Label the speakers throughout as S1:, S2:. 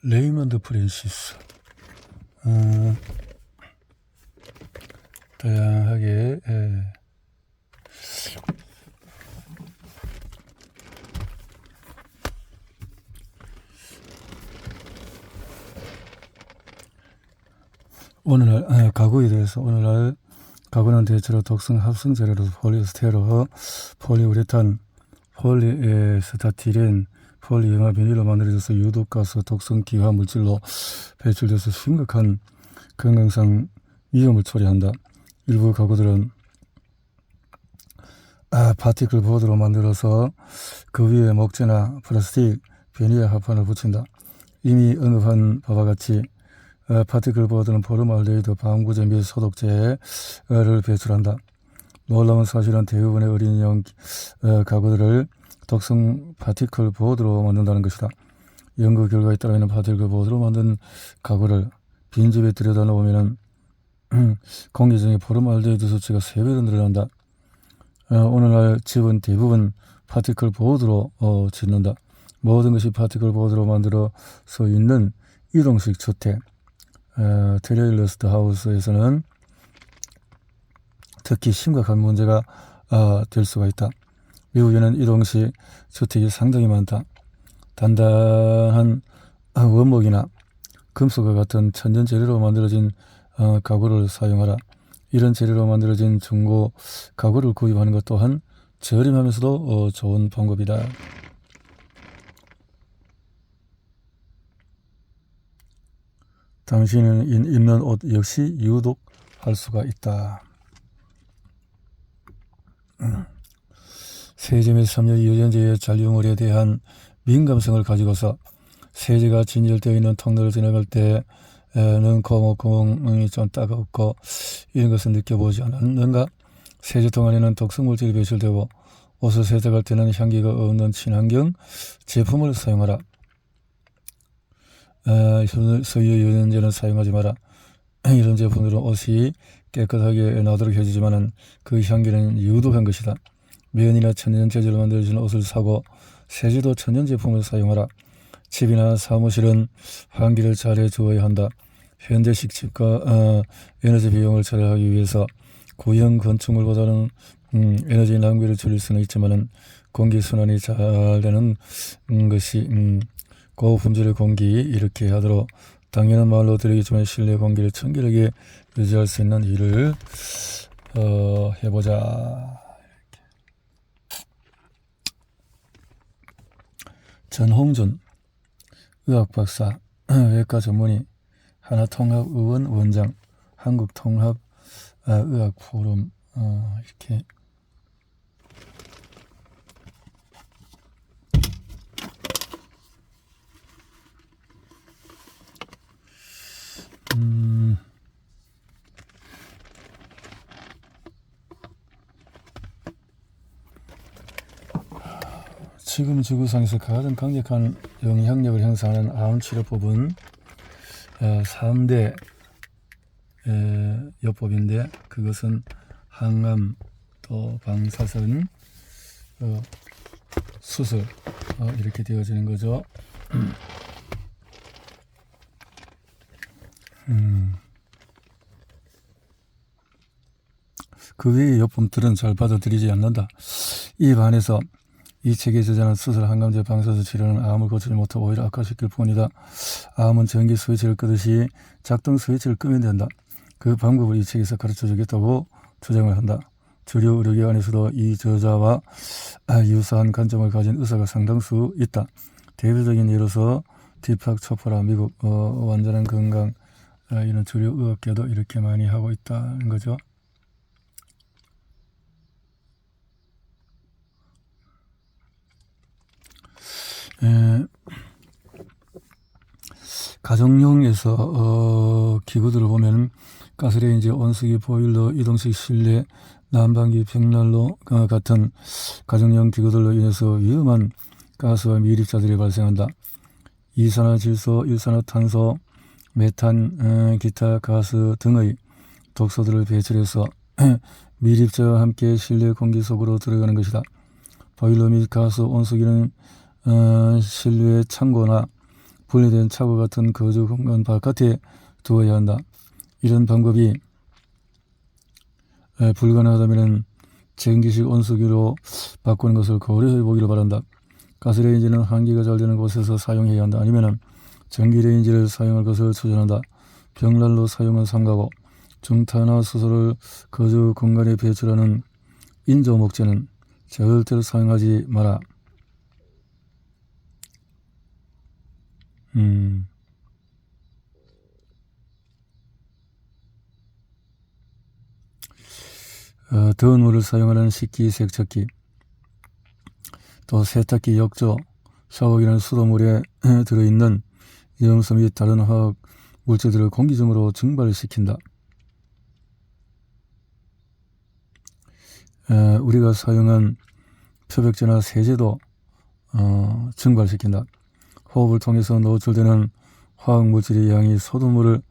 S1: 레이먼드 프랜시스. 다양하게 오늘날 가구에 대해서 오늘날 가구는 대체로 독성 합성 재료로서 폴리에스테로, 폴리우레탄, 폴리에스타티렌, 폴리영화 비닐로 만들어져서 유독가스, 독성 기화 물질로 배출돼서 심각한 건강상 위험을 초래한다. 일부 가구들은 파티클 보드로 만들어서 그 위에 목재나 플라스틱, 비닐 합판을 붙인다. 이미 언급한 바와 같이 파티클 보드는 포름알데히드, 방부제 및 소독제를 배출한다. 놀라운 사실은 대부분의 어린이용 가구들을 독성 파티클 보드로 만든다는 것이다. 연구 결과에 따르면 파티클 보드로 만든 가구를 빈집에 들여다놓으면 공기 중에 포름알데히드 수치가 3배로 늘어난다. 오늘날 집은 대부분 파티클 보드로 짓는다. 모든 것이 파티클 보드로 만들어서 있는 이동식 주택, 트레일러스 하우스에서는 특히 심각한 문제가 될 수가 있다. 미국에는 이동식 주택이 상당히 많다. 단단한 원목이나 금속과 같은 천연 재료로 만들어진 가구를 사용하라. 이런 재료로 만들어진 중고 가구를 구입하는 것 또한 저렴하면서도 좋은 방법이다. 당신은 입는 옷 역시 유독할 수가 있다. 세제 및 섬유 유전자의 잔류물에 대한 민감성을 가지고서 세제가 진열되어 있는 통로를 지나갈 때는 구멍이 좀 따갑고 이런 것을 느껴보지 않았는가? 세제통 안에는 독성물질이 배출되고 옷을 세탁할 때는 향기가 없는 친환경 제품을 사용하라. 섬유 유전자는 사용하지 마라. 이런 제품들은 옷이 깨끗하게 나도록 해주지만 그 향기는 유독한 것이다. 면이나 천연 재질로 만들어진 옷을 사고 세제도 천연 제품을 사용하라. 집이나 사무실은 환기를 잘 해주어야 한다. 현대식 집과 에너지 비용을 절약하기 위해서 구형 건축물보다는 에너지 낭비를 줄일 수는 있지만 공기 순환이 잘 되는 것이 고품질의 공기 이렇게 하도록 당연한 말로 드리겠지만 실내 공기를 청결하게 유지할 수 있는 일을 해보자. 전홍준 의학박사, 외과 전문의, 하나통합의원 원장, 한국통합의학포럼 이렇게 지금 지구상에서 가장 강력한 영향력을 행사하는 암치료법은 3대 요법인데 그것은 항암, 또 방사선 수술 이렇게 되어지는 거죠. 그 외의 요법들은 잘 받아들이지 않는다. 이 반해서 이 책의 저자는 수술, 항암제, 방사선 치료는 암을 고치지 못하고 오히려 악화시킬 뿐이다. 암은 전기 스위치를 끄듯이 작동 스위치를 끄면 된다. 그 방법을 이 책에서 가르쳐주겠다고 주장을 한다. 주류 의료기관에서도 이 저자와 유사한 관점을 가진 의사가 상당수 있다. 대표적인 예로서 디팍 초프라, 미국 완전한 건강 이런 주류 의학계도 이렇게 많이 하고 있다는 거죠. 가정용에서 기구들을 보면 가스레인지, 온수기, 보일러, 이동식 실내, 난방기, 벽난로 같은 가정용 기구들로 인해서 위험한 가스와 미립자들이 발생한다. 이산화질소, 일산화탄소, 메탄, 기타 가스 등의 독소들을 배출해서 미립자와 함께 실내 공기 속으로 들어가는 것이다. 보일러 및 가스 온수기는 실외 창고나 분리된 차고 같은 거주 공간 바깥에 두어야 한다. 이런 방법이 불가능하다면 전기식 온수기로 바꾸는 것을 고려해 보기를 바란다. 가스레인지는 환기가 잘 되는 곳에서 사용해야 한다. 아니면 전기레인지를 사용할 것을 추천한다. 벽난로 사용은 삼가고 중탄화수소를 거주 공간에 배출하는 인조 목재는 절대로 사용하지 마라. 더운 물을 사용하는 식기, 세척기, 또 세탁기, 욕조, 샤워기는 수돗물에 들어있는 염소 및 다른 화학 물질들을 공기 중으로 증발시킨다. 우리가 사용한 표백제나 세제도 증발시킨다. 호흡을 통해서 노출되는 화학 물질의 양이 수돗물을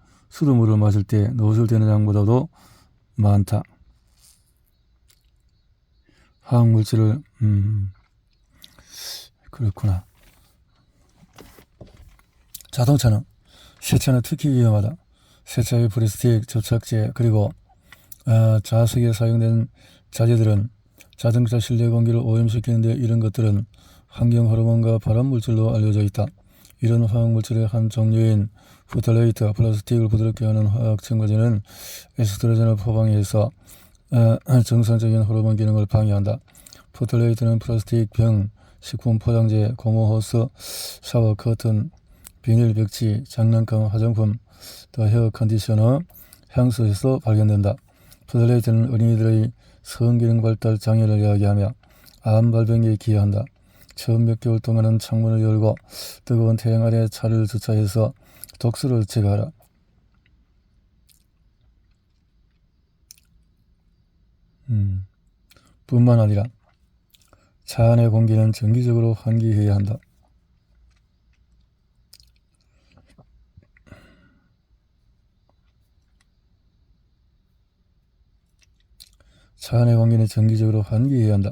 S1: 마실 때 노출되는 양보다도 많다. 화학 물질을 그렇구나. 자동차는 세차는 특히 위험하다. 세차의 플라스틱, 접착제, 그리고 자석에 사용된 자재들은 자동차 실내 공기를 오염시키는데 이런 것들은 환경 호르몬과 발암 물질로 알려져 있다. 이런 화학 물질의 한 종류인 포털레이트, 플라스틱을 부드럽게 하는 화학 첨가제는 에스트로겐을 포방해서 정상적인 호르몬 기능을 방해한다. 포털레이트는 플라스틱, 병, 식품 포장재, 고무 호스, 샤워 커튼, 비닐 벽지, 장난감, 화장품, 또 헤어 컨디셔너, 향수에서 발견된다. 포털레이트는 어린이들의 성기능 발달 장애를 이야기하며 암 발병에 기여한다. 처음 몇 개월 동안은 창문을 열고 뜨거운 태양 아래 차를 주차해서 독소를 제거하라. 뿐만 아니라 차 안의 공기는 정기적으로 환기해야 한다. 차 안의 공기는 정기적으로 환기해야 한다.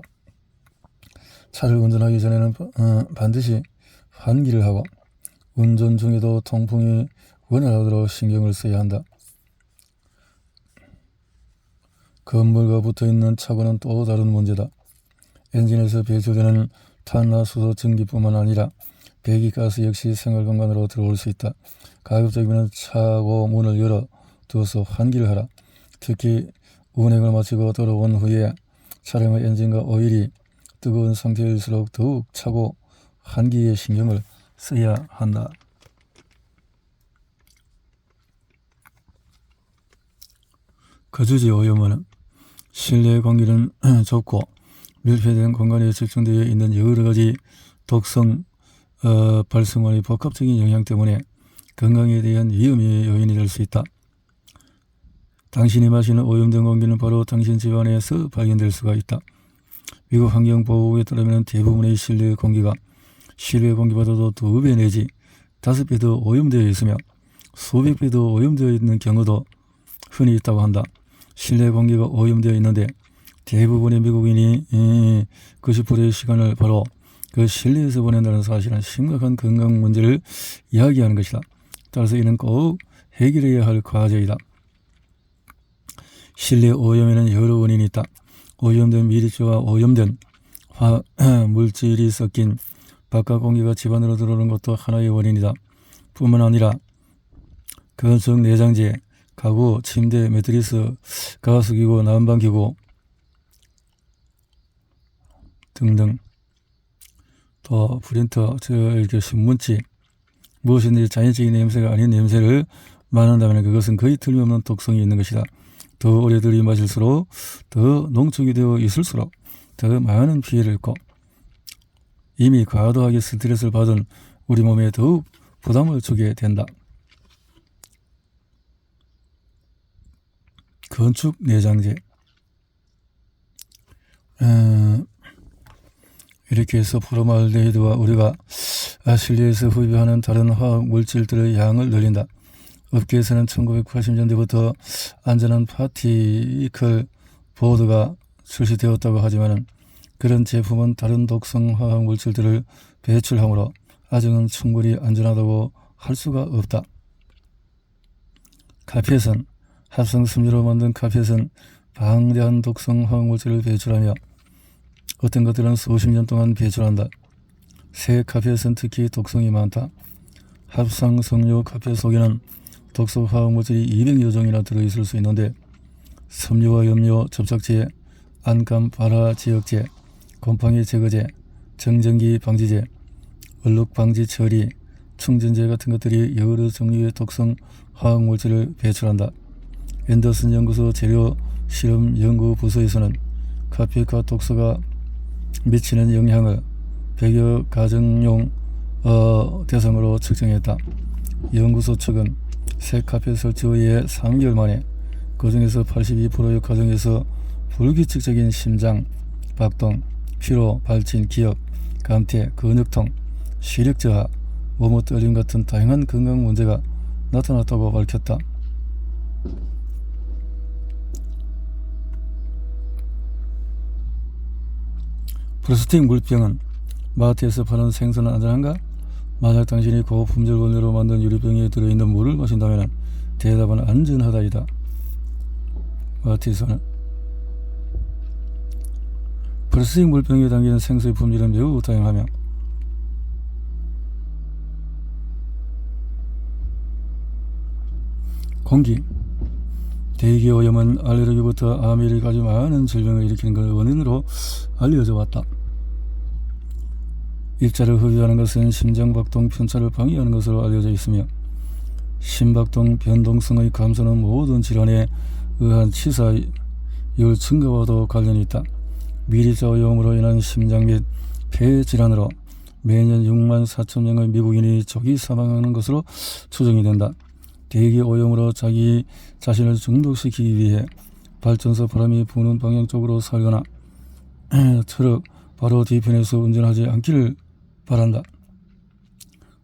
S1: 차를 운전하기 전에는 반드시 환기를 하고 운전 중에도 통풍이 원활하도록 신경을 써야 한다. 건물과 붙어있는 차고는 또 다른 문제다. 엔진에서 배출되는 탄화수소 증기뿐만 아니라 배기가스 역시 생활공간으로 들어올 수 있다. 가급적이면 차고 문을 열어 두어서 환기를 하라. 특히 운행을 마치고 돌아온 후에 차량의 엔진과 오일이 뜨거운 상태일수록 더욱 차고 환기에 신경을 써야 한다. 거주지 오염은 실내 공기는 좁고 밀폐된 공간에 집중되어 있는 여러가지 독성 발생원의 복합적인 영향 때문에 건강에 대한 위험의 요인이 될 수 있다. 당신이 마시는 오염된 공기는 바로 당신 집 안에서 발견될 수가 있다. 미국 환경보호국에 따르면 대부분의 실내 공기가 실외 공기보다도 2배 내지 5배 더 오염되어 있으며 수백 배 더 오염되어 있는 경우도 흔히 있다고 한다. 실내 공기가 오염되어 있는데 대부분의 미국인이 90%의 시간을 바로 그 실내에서 보낸다는 사실은 심각한 건강 문제를 이야기하는 것이다. 따라서 이는 꼭 해결해야 할 과제이다. 실내 오염에는 여러 원인이 있다. 오염된 미립자와 오염된 물질이 섞인 바깥 공기가 집 안으로 들어오는 것도 하나의 원인이다. 뿐만 아니라 건축 내장재, 가구, 침대, 매트리스, 가스기구, 난방기구 등등, 또 프린터, 이렇게 신문지, 무엇이든지 자연적인 냄새가 아닌 냄새를 맡는다면 그것은 거의 틀림없는 독성이 있는 것이다. 더 오래 들이마실수록 더 농축이 되어 있을수록 더 많은 피해를 입고 이미 과도하게 스트레스를 받은 우리 몸에 더욱 부담을 주게 된다. 건축 내장재, 이렇게 해서 포르말데히드와 우리가 실내에서 흡입하는 다른 화학 물질들의 양을 늘린다. 업계에서는 1980년대부터 안전한 파티클 보드가 출시되었다고 하지만 그런 제품은 다른 독성 화학 물질들을 배출하므로 아직은 충분히 안전하다고 할 수가 없다. 카피에선 합성 섬유로 만든 카피에선 방대한 독성 화학물질을 배출하며 어떤 것들은 수십 년 동안 배출한다. 새 카피에선 특히 독성이 많다. 합성 섬유 카피에 속에는 독소 화학물질이 200여 종이나 들어있을 수 있는데 섬유와 염료 접착제, 안감 발화 지역제, 곰팡이 제거제, 정전기 방지제, 얼룩 방지 처리, 충전제 같은 것들이 여러 종류의 독성 화학물질을 배출한다. 앤더슨 연구소 재료 실험 연구 부서에서는 카피가 독소가 미치는 영향을 100여 가정용 대상으로 측정했다. 연구소 측은 새 카페 설치 후에 3개월 만에 그 중에서 82%의 가정에서 불규칙적인 심장, 박동, 피로, 발진, 기억, 감퇴, 근육통, 시력 저하, 몸의 떨림 같은 다양한 건강 문제가 나타났다고 밝혔다. 플라스틱 물병은 마트에서 파는 생선은 안전한가? 만약 당신이 고품질 원료로 만든 유리병에 들어있는 물을 마신다면 대답은 안전하다이다. 마트에서는 플라스틱 물병에 담기는 생수의 품질은 매우 다양하며 공기, 대기 오염은 알레르기부터 암에 이르기까지 많은 질병을 일으키는 원인으로 알려져 왔다. 입자를 흡입하는 것은 심장박동 편차를 방해하는 것으로 알려져 있으며 심박동 변동성의 감소는 모든 질환에 의한 치사율 증가와도 관련이 있다. 미립자 오염으로 인한 심장 및 폐 질환으로 매년 6만 4천 명의 미국인이 조기 사망하는 것으로 추정이 된다. 대기 오염으로 자기 자신을 중독시키기 위해 발전소 바람이 부는 방향 쪽으로 살거나 트럭 바로 뒤편에서 운전하지 않기를 바란다.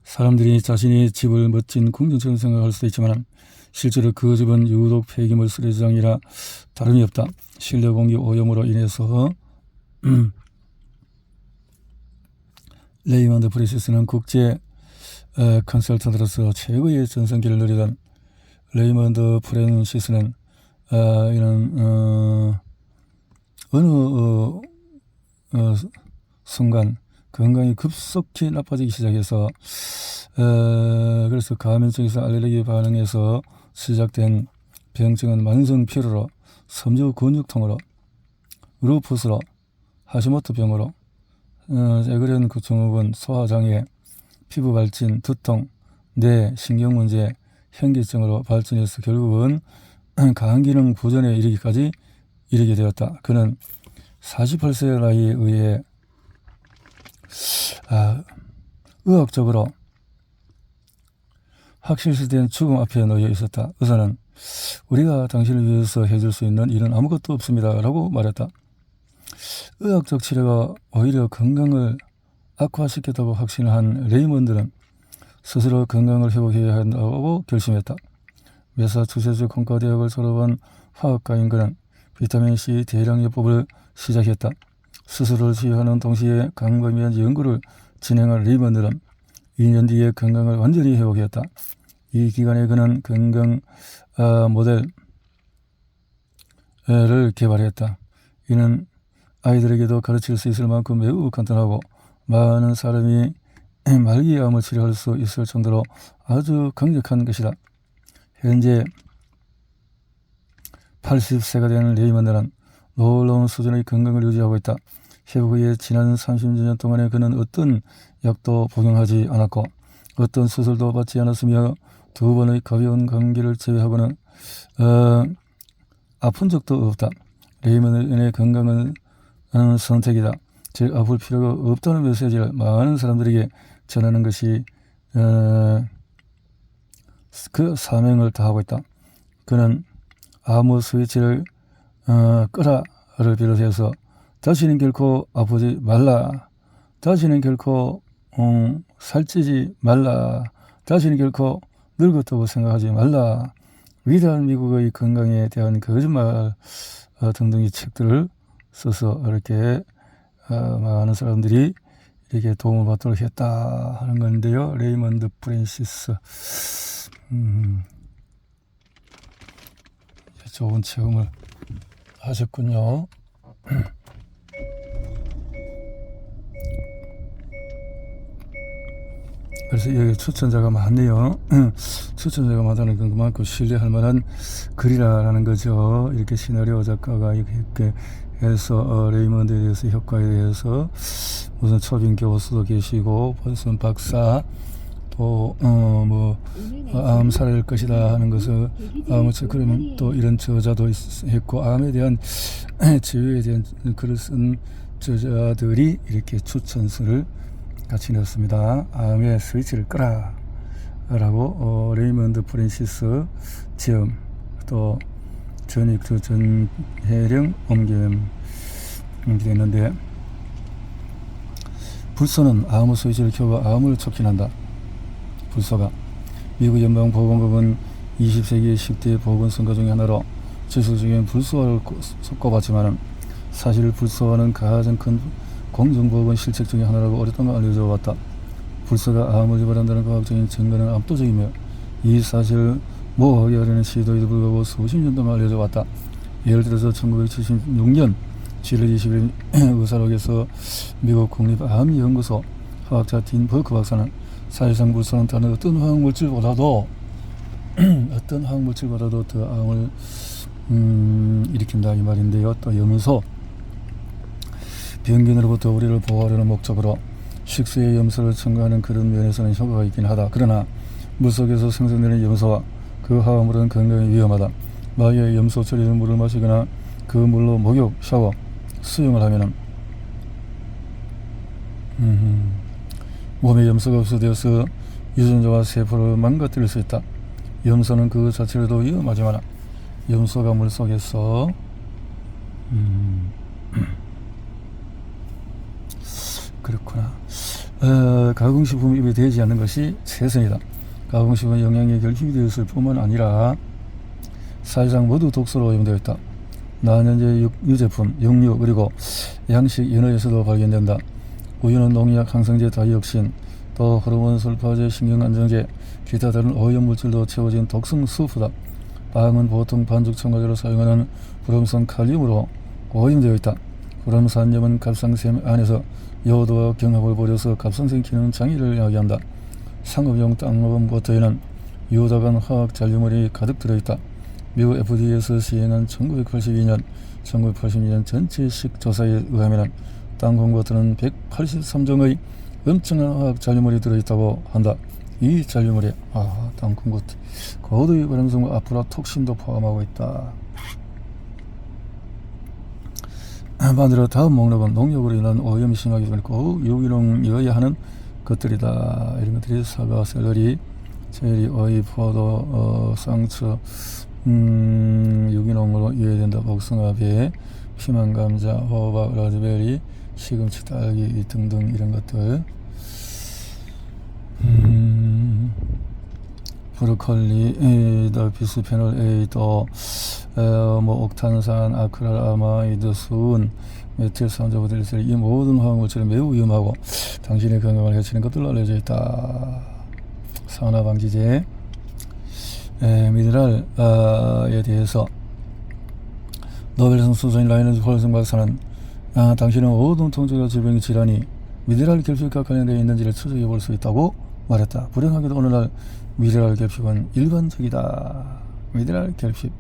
S1: 사람들이 자신이 집을 멋진 궁전처럼 생각할 수도 있지만 실제로 그 집은 유독 폐기물 쓰레기장이라 다름이 없다. 실내 공기 오염으로 인해서 레이먼드 프리시스는 국제 컨설턴트로서 최고의 전성기를 누리던 레이먼드 프랜시스는 이는 어느 순간 건강이 급속히 나빠지기 시작해서 그래서 감염성에서 알레르기 반응에서 시작된 병증은 만성 피로로, 섬유 근육통으로, 루푸스로, 하시모토 병으로, 에그렌 증후군, 소화장애, 피부 발진, 두통, 뇌, 신경문제, 현기증으로 발전해서 결국은 간기능 부전에 이르게 되었다. 그는 48세 나이에 의해 의학적으로 확실시된 죽음 앞에 놓여 있었다. 의사는 우리가 당신을 위해서 해줄 수 있는 일은 아무것도 없습니다 라고 말했다. 의학적 치료가 오히려 건강을 악화시켰다고 확신한 레이먼드는 스스로 건강을 회복해야 한다고 결심했다. 매사추세츠 공과대학을 졸업한 화학가인 그는 비타민C 대량요법을 시작했다. 스스로를 치유하는 동시에 감염에 연구를 진행한 레이먼드는 2년 뒤에 건강을 완전히 회복했다. 이 기간에 그는 건강 모델을 개발했다. 이는 아이들에게도 가르칠 수 있을 만큼 매우 간단하고 많은 사람이 말기암을 치료할 수 있을 정도로 아주 강력한 것이다. 현재 80세가 된 레이먼드는 놀라운 수준의 건강을 유지하고 있다. 회복 후에 지난 30년 동안에 그는 어떤 약도 복용하지 않았고 어떤 수술도 받지 않았으며 2번의 가벼운 감기를 제외하고는 아픈 적도 없다. 레이먼드의 건강은 선택이다. 즉 아플 필요가 없다는 메시지를 많은 사람들에게 전하는 것이 그 사명을 다하고 있다. 그는 아무 스위치를 끄라를 비롯해서 다시는 결코 아프지 말라, 다시는 결코 살찌지 말라, 다시는 결코 늙었다고 생각하지 말라, 위대한 미국의 건강에 대한 거짓말 등등의 책들을 써서 이렇게 많은 사람들이 이렇게 도움을 받도록 했다 하는 건데요. 레이먼드 프랜시스 좋은 체험을 하셨군요. 그래서 여기 추천자가 많네요. 추천자가 많다는 건 그만큼 신뢰할 만한 글이라는 거죠. 이렇게 시나리오 작가가 이렇게 해서 레이먼드에 대해서 효과에 대해서 무슨 초빙 교수도 계시고 무슨 박사 또 암 살할 것이다 하는 것을 그러면 또 이런 저자도 했고 암에 대한 치유에 대한 글을 쓴 저자들이 이렇게 추천서를 같이 넣었습니다. 암의 스위치를 끄라 라고 레이먼드 프랜시스 지음 또 전해령 옮김이 됐는데 불소는 암의 스위치를 켜고 암을 촉진한다. 불소가 미국 연방보건법은 20세기의 10대 보건성과 중의 하나로 지속적인 불소를 꼽았지만 사실 불소는 가장 큰 공중보건 실책 중의 하나라고 오랫동안 알려져 왔다. 불소가 암을 유발한다는 과학적인 증거는 압도적이며 이 사실을 모호하게 하려는 시도에도 불구하고 수십 년 동안 알려져 왔다. 예를 들어서 1976년 7월 20일 의사록에서 미국 국립암연구소 화학자 딘 버크 박사는 사실상 불소는 다른 어떤 화학물질보다도 더 암을 일으킨다 이 말인데요. 또 염소 병균으로부터 우리를 보호하려는 목적으로 식수의 염소를 첨가하는 그런 면에서는 효과가 있긴 하다. 그러나 물속에서 생성되는 염소와 그 화합물은 건강에 위험하다. 만약에 염소 처리된 물을 마시거나 그 물로 목욕, 샤워, 수영을 하면은 몸에 염소가 흡수되어서 유전자와 세포를 망가뜨릴 수 있다. 염소는 그 자체로도 위험하지만 염소가 물속에서 그렇구나. 가공식품이 입에 되지 않는 것이 최선이다. 가공식품은 영양에 결핍이 되었을 뿐만 아니라 사실상 모두 독소로 오염되어 있다. 나현재 유제품, 육류 그리고 양식 연어에서도 발견된다. 우유는 농약, 항생제, 다이옥신, 또 호르몬, 설파제, 신경안정제, 기타 다른 오염물질도 채워진 독성 수프다. 빵은 보통 반죽 첨가제로 사용하는 불암산 칼륨으로 오염되어 있다. 불암산염은 갑상샘 안에서 요오드와 경합을 벌여서 갑상선 기능 장애를 야기한다. 상업용 땅모범 버터에는 유효다간 화학 잔류물이 가득 들어있다. 미국 FDA에서 시행한 1982년, 1982년 전체식 조사에 의하면 땅콩 버터는 183종의 엄청난 화학 잔류물이 들어있다고 한다. 이 잔류물에 땅콩 버터 고도의 발암성과 아프라톡신도 포함하고 있다. 반대로 다음 목록은 농약으로 인한 오염이 심하기 때문에 꼭 유기농이어야 하는 것들이다. 이런 것들이 사과, 샐러리, 체리, 오이, 포도, 쌍추, 유기농으로 이어야 된다. 복숭아, 배, 피망, 감자, 호박, 라즈베리, 시금치, 딸기 등등 이런 것들. 브로콜리, 비스페놀 A, 또 옥탄산, 아크릴아마이드, 수은, 메틸산조브딜셀 이 모든 화학물질은 매우 위험하고 당신의 건강을 해치는 것들로 알려져 있다. 산화방지제, 미네랄에 대해서 노벨상 수상인 라이너즈 폴슨 박사는 당신은 모든 통증과 질병 질환이 미네랄 결핍과 관련되어 있는지를 추적해 볼 수 있다고 말했다. 불행하게도 오늘날 미네랄 결핍은 일반적이다. 미네랄 결핍.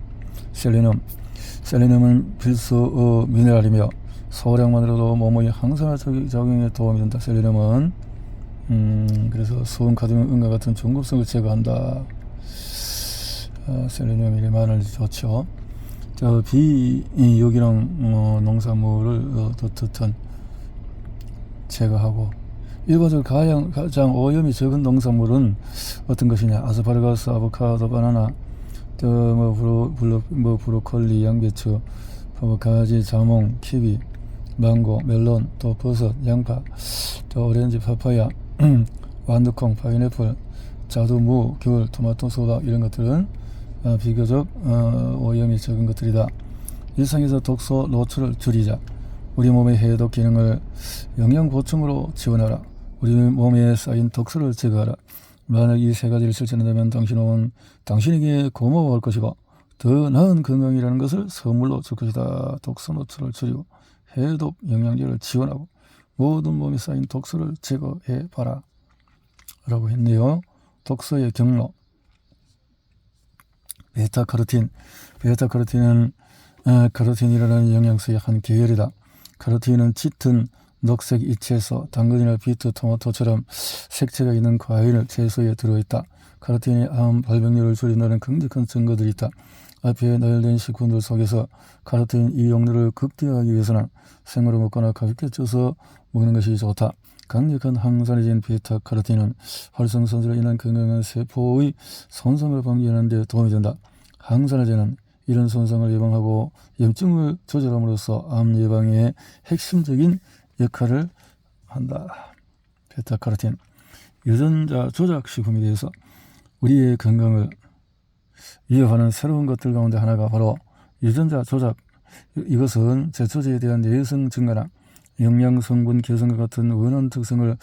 S1: 셀레늄은 필수 미네랄이며 소량만으로도 몸의 항산화 작용에 도움이 된다. 셀레늄은 그래서 수은, 카드뮴, 은과 같은 중급성을 제거한다. 셀레늄이 많을 좋죠. 비유기농 농산물을 어떻든 제거하고 일반적으로 가장 오염이 적은 농산물은 어떤 것이냐? 아스파라거스, 아보카도, 바나나, 브로콜리, 양배추, 가지, 자몽, 키위, 망고, 멜론, 또 버섯, 양파, 또 오렌지, 파파야, 완두콩, 파인애플, 자두, 무, 귤, 토마토, 소다 이런 것들은 비교적 오염이 적은 것들이다. 일상에서 독소 노출을 줄이자. 우리 몸의 해독 기능을 영양 보충으로 지원하라. 우리 몸에 쌓인 독소를 제거하라. 만약 이 세 가지를 실천한다면 당신 몸은 당신에게 고마워할 것이고 더 나은 건강이라는 것을 선물로 줄 것이다. 독소 노출을 줄이고 해독 영양제를 지원하고 모든 몸에 쌓인 독소를 제거해봐라 라고 했네요. 독소의 경로. 베타카로틴. 베타카로틴은 카로틴이라는 영양소의 한 계열이다. 카로틴은 짙은 녹색 잎채소, 당근이나 비트, 토마토처럼 색채가 있는 과일, 채소에 들어있다. 카로틴이 암 발병률을 줄인다는 강력한 증거들이 있다. 앞에 나열된 식품들 속에서 카로틴 이용률을 극대화하기 위해서는 생으로 먹거나 가볍게 쪄서 먹는 것이 좋다. 강력한 항산화제인 베타카로틴은 활성산소로 인한 건강한 세포의 손상을 방지하는 데 도움이 된다. 항산화제는 이런 손상을 예방하고 염증을 조절함으로써 암 예방에 핵심적인 역할을 한다. 베타카로틴. 유전자 조작 식품에 대해서 우리의 건강을 위협하는 새로운 것들 가운데 하나가 바로 유전자 조작. 이것은 제초제에 대한 내성 증가나 영양 성분 개선과 같은 원하는 특성을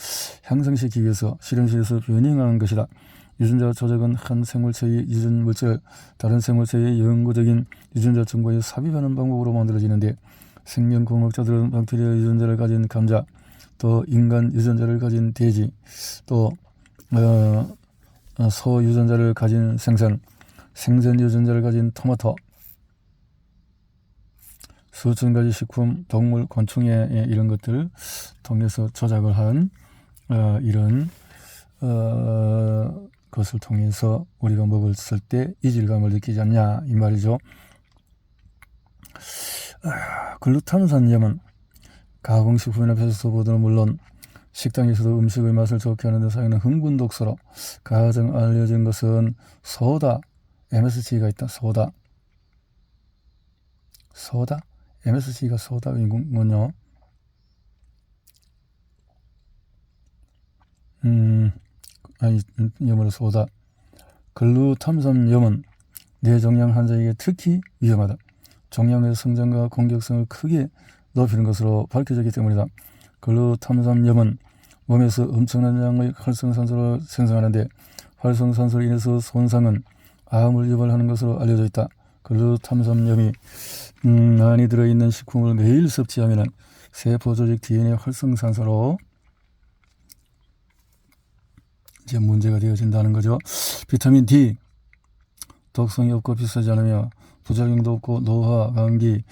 S1: 향상시키기 위해서 실험실에서 변형하는 것이다. 유전자 조작은 한 생물체의 유전 물질, 다른 생물체의 영구적인 유전자 정보에 삽입하는 방법으로 만들어지는데, 생명공학자들은 박테리아 유전자를 가진 감자, 또 인간 유전자를 가진 돼지, 또 소 유전자를 가진 생선 유전자를 가진 토마토, 수천 가지 식품, 동물, 곤충의 이런 것들을 통해서 조작을 한 이런 것을 통해서 우리가 먹었을 때 이질감을 느끼지 않냐 이 말이죠. 글루타민산염은 가공식품이나 패스트푸드는 물론 식당에서도 음식의 맛을 좋게 하는 데 사용하는 흥분 독소로 가장 알려진 것은 소다, MSG가 있다. 소다. MSG가 소다이군요. 염으로 소다. 글루탐산염은 뇌종양 환자에게 특히 위험하다. 종양의 성장과 공격성을 크게 높이는 것으로 밝혀졌기 때문이다. 글루탐산염은 몸에서 엄청난 양의 활성산소를 생성하는데 활성산소로 인해서 손상은 암을 유발하는 것으로 알려져 있다. 글루탐산염이 많이 들어있는 식품을 매일 섭취하면 세포 조직 DNA 활성산소로 이제 문제가 되어진다는 거죠. 비타민 D, 독성이 없고 비싸지 않으며 부작용도 없고 노화, 감기,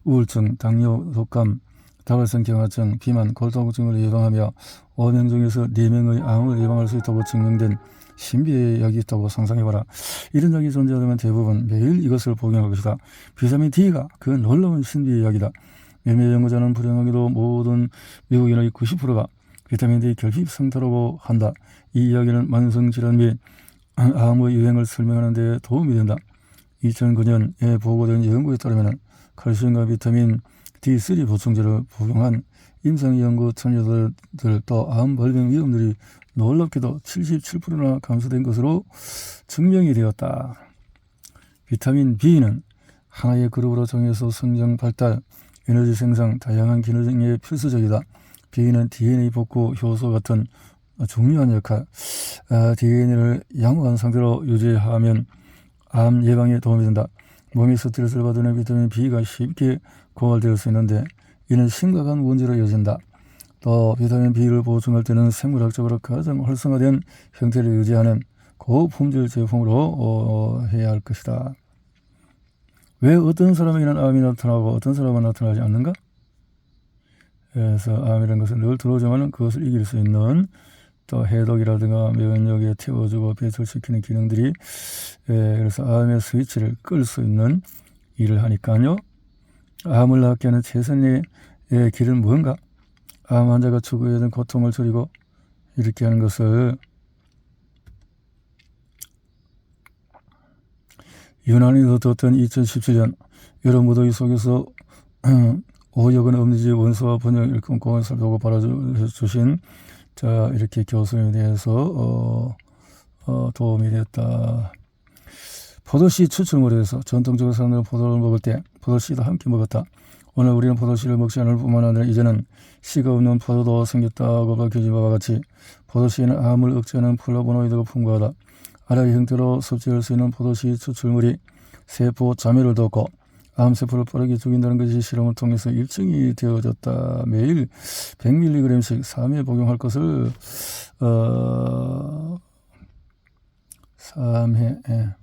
S1: 우울증, 당뇨, 독감, 다발성 경화증, 비만, 골다공증을 예방하며 5명 중에서 4명의 암을 예방할 수 있다고 증명된 신비의 약이 있다고 상상해봐라. 이런 약이 존재하다면 대부분 매일 이것을 복용할 것이다. 비타민 D가 그 놀라운 신비의 약이다. 몇몇 연구자는 불행하게도 모든 미국인의 90%가 비타민 D 결핍 상태라고 한다. 이 이야기는 만성질환 및 암의 유행을 설명하는 데 도움이 된다. 2009년에 보고된 연구에 따르면 칼슘과 비타민 D3 보충제를 복용한 임상 연구 참여자들 또 암 발병 위험률이 놀랍게도 77%나 감소된 것으로 증명이 되었다. 비타민 B는 하나의 그룹으로 정해서 성장, 발달, 에너지 생산, 다양한 기능에 필수적이다. B는 DNA 복구 효소 같은 중요한 역할, DNA를 양호한 상태로 유지하면 암 예방에 도움이 된다. 몸이 스트레스를 받으면 비타민 B가 쉽게 고갈될 수 있는데 이는 심각한 문제로 이어진다. 또 비타민 B를 보충할 때는 생물학적으로 가장 활성화된 형태를 유지하는 고품질 제품으로 해야 할 것이다. 왜 어떤 사람에게는 암이 나타나고 어떤 사람은 나타나지 않는가? 그래서 암이라는 것은 늘 들어오지만 그것을 이길 수 있는 또 해독이라든가 면역에 태워주고 배출시키는 기능들이 그래서 암의 스위치를 끌 수 있는 일을 하니까요. 암을 낫게 하는 최선의 길은 뭔가? 암 환자가 추구해야 하는 고통을 줄이고 이렇게 하는 것을 유난히도 덥던 2017년 여름 무더위 속에서 5여건 음리지 원소와 번역 일금공을 살펴보고 바라주신 이렇게 교수님에 대해서 도움이 됐다. 포도씨 추출물에 대해서 전통적으로 사람들은 포도를 먹을 때 포도씨도 함께 먹었다. 오늘 우리는 포도씨를 먹지 않을 뿐만 아니라 이제는 씨가 없는 포도도 생겼다고 밝혀진 바와 같이 포도씨에는 암을 억제하는 플라보노이드가 풍부하다. 알약의 형태로 섭취할 수 있는 포도씨 추출물이 세포 자멸을 돕고 암세포를 빠르게 죽인다는 것이 실험을 통해서 입증이 되어졌다. 매일 100mg씩 3회 복용할 것을 3회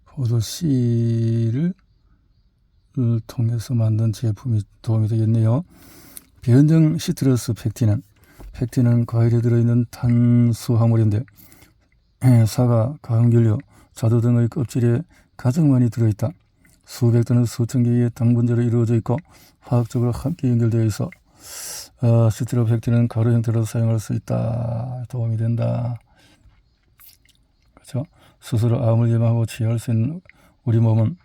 S1: 포도씨를 통해서 만든 제품이 도움이 되겠네요. 변종 시트러스 펙틴은 과일에 들어있는 탄수화물인데 사과, 감귤류, 자두 등의 껍질에 가장 많이 들어있다. 수백 또는 수천 개의 당분제로 이루어져 있고 화학적으로 함께 연결되어 있어 시트로펙틴은 가루 형태로 사용할 수 있다. 도움이 된다. 그렇죠? 스스로 암을 예방하고 치유할 수 있는 우리 몸은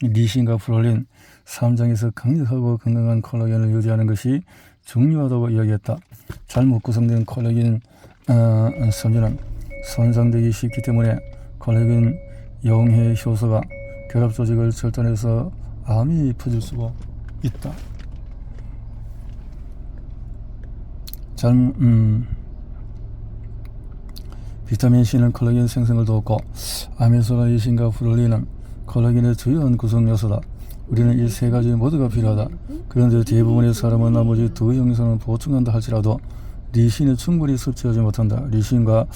S1: 리신과 프롤린, 삼장에서 강력하고 건강한 콜라겐을 유지하는 것이 중요하다고 이야기했다. 잘못 구성된 콜라겐 섬유는 손상되기 쉽기 때문에 콜라겐 용해 효소가 결합 조직을 절단해서 암이 퍼질 수가 있다. 비타민 C는 콜라겐 생성을 돕고 아미노산 리신과 프롤린은 콜라겐의 주요한 구성 요소다. 우리는 이 세 가지 모두가 필요하다. 그런데 대부분의 사람은 나머지 두 영양소는 보충한다 할지라도 리신을 충분히 섭취하지 못한다. 리신과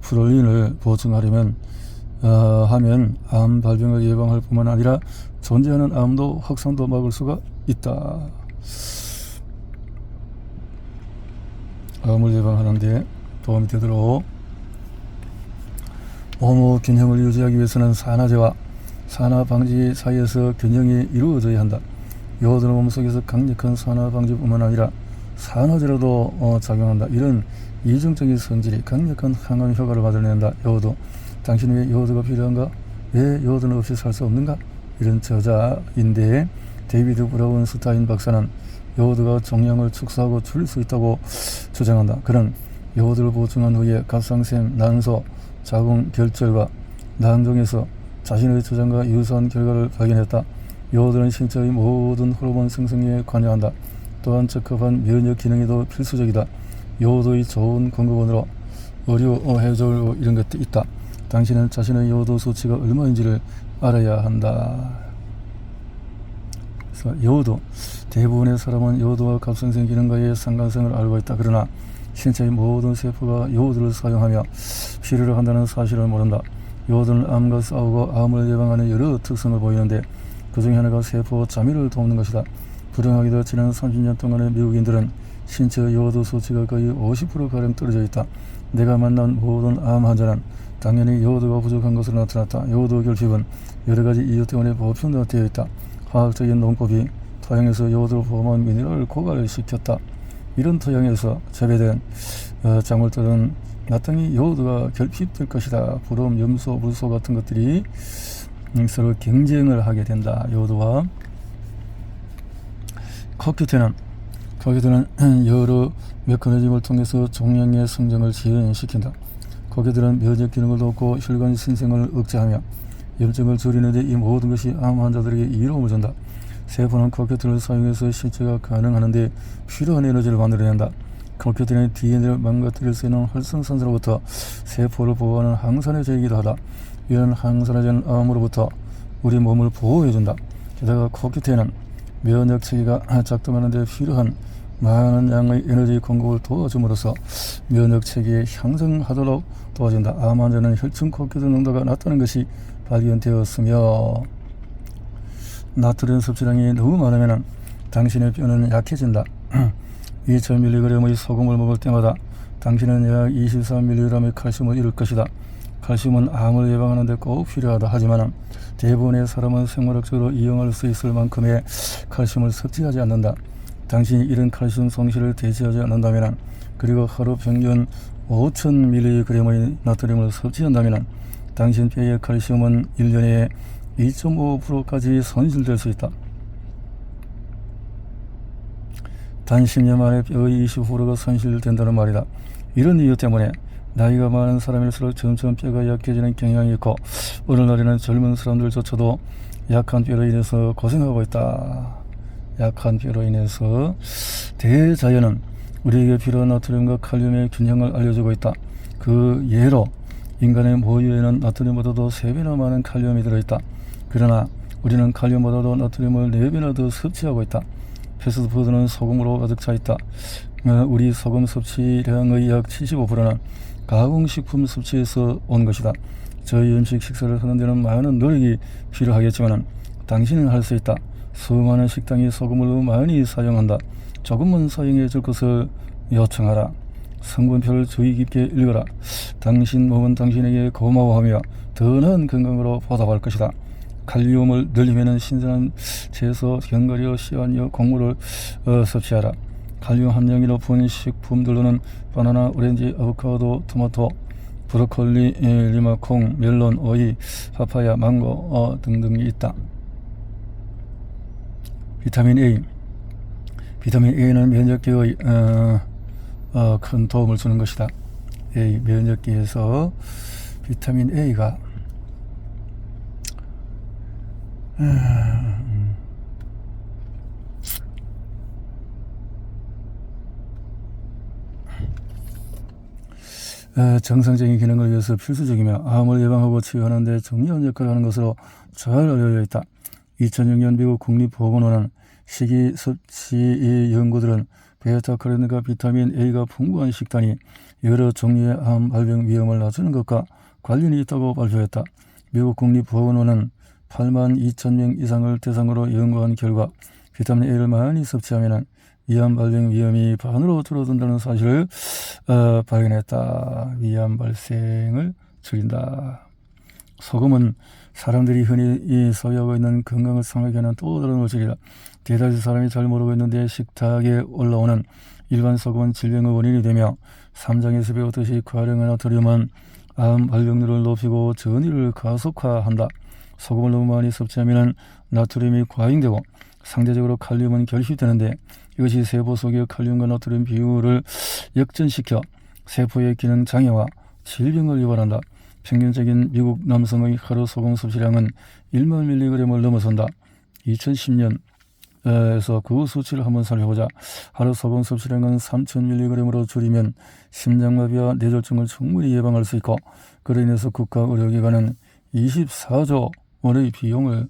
S1: 프롤린을 보충하려면 하면 암 발병을 예방할 뿐만 아니라 존재하는 암도 확산도 막을 수가 있다. 암을 예방하는 데 도움이 되도록 호모 균형을 유지하기 위해서는 산화제와 산화 방지 사이에서 균형이 이루어져야 한다. 요오드는 몸속에서 강력한 산화 방지뿐만 아니라 산화제로도 작용한다. 이런 이중적인 성질이 강력한 항암 효과를 만들어낸다. 요오드. 당신은 왜 요오드가 필요한가? 왜 요오드는 없이 살 수 없는가? 이런 저자인데 데이비드 브라운 스타인 박사는 요오드가 종양을 축소하고 줄일 수 있다고 주장한다. 그는 요오드를 보충한 후에 갑상샘, 난소, 자궁 결절과 낭종에서 자신의 주장과 유사한 결과를 발견했다. 요오드는 신체의 모든 호르몬 생성에 관여한다. 또한 적합한 면역 기능에도 필수적이다. 요오드의 좋은 공급원으로 의료, 해조류 이런 것도 있다. 당신은 자신의 요오드 수치가 얼마인지를 알아야 한다. 그래서 요오드, 대부분의 사람은 요오드와 갑상선 기능과의 상관성을 알고 있다. 그러나 신체의 모든 세포가 요오드를 사용하며 필요로 한다는 사실을 모른다. 요오드는 암과 싸우고 암을 예방하는 여러 특성을 보이는데 그 중에 하나가 세포 자멸을 돕는 것이다. 불행하게도 지난 30년 동안의 미국인들은 신체의 요오드 수치가 거의 50%가량 떨어져 있다. 내가 만난 모든 암 환자는 당연히 요오드가 부족한 것으로 나타났다. 요오드 결핍은 여러 가지 이유 때문에 보편화되어 있다. 화학적인 농법이 토양에서 요오드를 포함한 미네랄을 고갈시켰다. 이런 토양에서 재배된 작물들은 마땅히 요오드가 결핍될 것이다. 브롬, 염소, 물소 같은 것들이 서로 경쟁을 하게 된다. 요오드와 코큐텐은 여러 메커니즘을 통해서 종양의 성장을 지연시킨다. 코큐텐은 면역 기능을 돕고 혈관 신생을 억제하며 염증을 줄이는데 이 모든 것이 암 환자들에게 이로움을 준다. 세포는 코큐텐을 사용해서 신체가 가능하는데 필요한 에너지를 만들어낸다. 코큐텐은 DNA를 망가뜨릴 수 있는 활성산소로부터 세포를 보호하는 항산화 제이기도 하다. 이런 항산화제는 암으로부터 우리 몸을 보호해준다. 게다가 코큐텐은 면역 체계가 작동하는데 필요한 많은 양의 에너지 공급을 도와줌으로써 면역 체계에 향상하도록 도와준다. 암 환자는 혈중 코큐텐 농도가 낮다는 것이 발견되었으며 나트륨 섭취량이 너무 많으면 당신의 뼈는 약해진다. 2000mg의 소금을 먹을 때마다 당신은 약 23mg의 칼슘을 잃을 것이다. 칼슘은 암을 예방하는 데 꼭 필요하다. 하지만 대부분의 사람은 생물학적으로 이용할 수 있을 만큼의 칼슘을 섭취하지 않는다. 당신이 이런 칼슘 손실을 대체하지 않는다면 그리고 하루 평균 5000mg의 나트륨을 섭취한다면 당신 뼈의 칼슘은 1년에 2.5%까지 손실될 수 있다. 단 10년 만에 뼈의 20%가 손실된다는 말이다. 이런 이유 때문에 나이가 많은 사람일수록 점점 뼈가 약해지는 경향이 있고, 오늘날에는 젊은 사람들조차도 약한 뼈로 인해서 고생하고 있다. 약한 뼈로 인해서 대자연은 우리에게 필요한 나트륨과 칼륨의 균형을 알려주고 있다. 그 예로 인간의 모유에는 나트륨보다도 3배나 많은 칼륨이 들어있다. 그러나 우리는 칼륨보다도 나트륨을 4배나 더 섭취하고 있다. 패스트푸드는 소금으로 가득 차 있다. 우리 소금 섭취량의 약 75%는 가공식품 섭취에서 온 것이다. 저희 음식 식사를 하는 데는 많은 노력이 필요하겠지만 당신은 할 수 있다. 수많은 식당이 소금을 많이 사용한다. 조금만 사용해 줄 것을 요청하라. 성분표를 주의 깊게 읽어라. 당신 몸은 당신에게 고마워하며 더 나은 건강으로 보답할 것이다. 칼륨을 늘리면 신선한 채소, 견과류, 씨앗류, 곡물을 섭취하라. 칼륨 함량이 높은 식품들로는 바나나, 오렌지, 아보카도, 토마토, 브로콜리, 리마, 콩, 멜론, 오이, 파파야, 망고 등등이 있다. 비타민 A. 비타민 A는 면역계의 큰 도움을 주는 것이다. A, 면역계에서 비타민 A가 정상적인 기능을 위해서 필수적이며 암을 예방하고 치유하는 데 중요한 역할을 하는 것으로 잘 알려져 있다. 2006년 미국 국립보건원은 식이섭취 연구들은 베타카로틴과 비타민 A가 풍부한 식단이 여러 종류의 암 발병 위험을 낮추는 것과 관련이 있다고 발표했다. 미국 국립보건원은 8만 2천 명 이상을 대상으로 연구한 결과 비타민 A를 많이 섭취하면 위암 발병 위험이 반으로 줄어든다는 사실을 발견했다. 위암 발생을 줄인다. 소금은 사람들이 흔히 소유하고 있는 건강을 상하게 하는 또 다른 물질이다. 대다수 사람이 잘 모르고 있는데 식탁에 올라오는 일반 소금은 질병의 원인이 되며 삼장에서 배웠듯이 과량의 나트륨은 암 발병률을 높이고 전이를 가속화한다. 소금을 너무 많이 섭취하면 나트륨이 과잉되고 상대적으로 칼륨은 결핍되는데 이것이 세포 속의 칼륨과 나트륨 비율을 역전시켜 세포의 기능 장애와 질병을 유발한다. 평균적인 미국 남성의 하루 소금 섭취량은 1만 mg을 넘어선다. 2010년에서 그 수치를 한번 살펴보자. 하루 소금 섭취량은 3,000mg으로 줄이면 심장마비와 뇌졸중을 충분히 예방할 수 있고, 그로 인해서 국가 의료기관은 24조 원의 비용을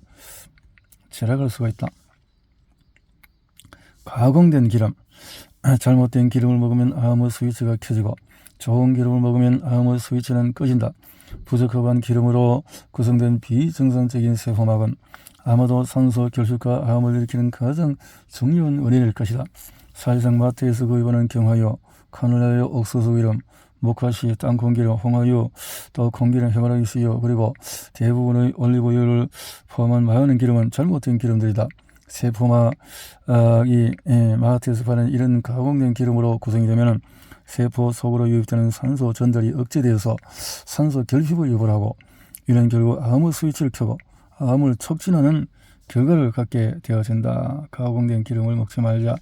S1: 절약할 수가 있다. 가공된 기름. 잘못된 기름을 먹으면 암의 스위치가 켜지고 좋은 기름을 먹으면 암의 스위치는 꺼진다. 부적합한 기름으로 구성된 비정상적인 세포막은 아마도 산소 결핍과 암을 일으키는 가장 중요한 원인일 것이다. 사실상 마트에서 구입하는 경화유, 카놀라유, 옥수수 기름, 모카씨, 땅콩기름, 홍화유, 또 콩기름, 해바라기씨유, 그리고 대부분의 올리브유를 포함한 많은 기름은 잘못된 기름들이다. 세포막이 마트에서 파는 이런 가공된 기름으로 구성이 되면 세포 속으로 유입되는 산소 전달이 억제되어서 산소 결핍을 유발하고, 이는 결국 암의 스위치를 켜고 암을 촉진하는 결과를 갖게 되어진다. 가공된 기름을 먹지 말자.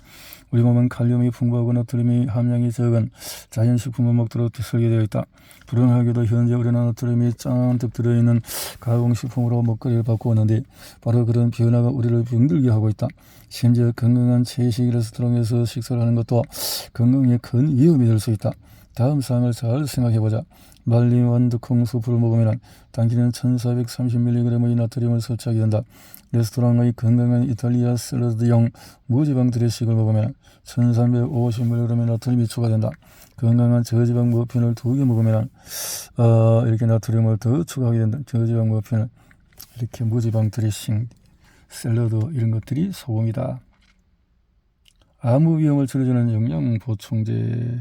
S1: 우리 몸은 칼륨이 풍부하고 나트륨이 함량이 적은 자연식품을 먹도록 설계되어 있다. 불행하게도 현재 우리는 나트륨이 잔뜩 들어있는 가공식품으로 먹거리를 바꾸고 있는데 바로 그런 변화가 우리를 병들게 하고 있다. 심지어 건강한 채식 레스토랑에서 식사를 하는 것도 건강에 큰 위험이 될 수 있다. 다음 사항을 잘 생각해보자. 말린 완두콩 수프를 먹으면 당기는 1430mg의 나트륨을 섭취하게 된다. 레스토랑의 건강한 이탈리아 샐러드용 무지방 드레싱을 먹으면 1350mg의 나트륨이 추가된다. 건강한 저지방 머핀을 2개 먹으면 이렇게 나트륨을 더 추가하게 된다. 저지방 머핀을 이렇게 무지방 드레싱, 샐러드 이런 것들이 소금이다. 아무 위험을 줄여주는 영양 보충제.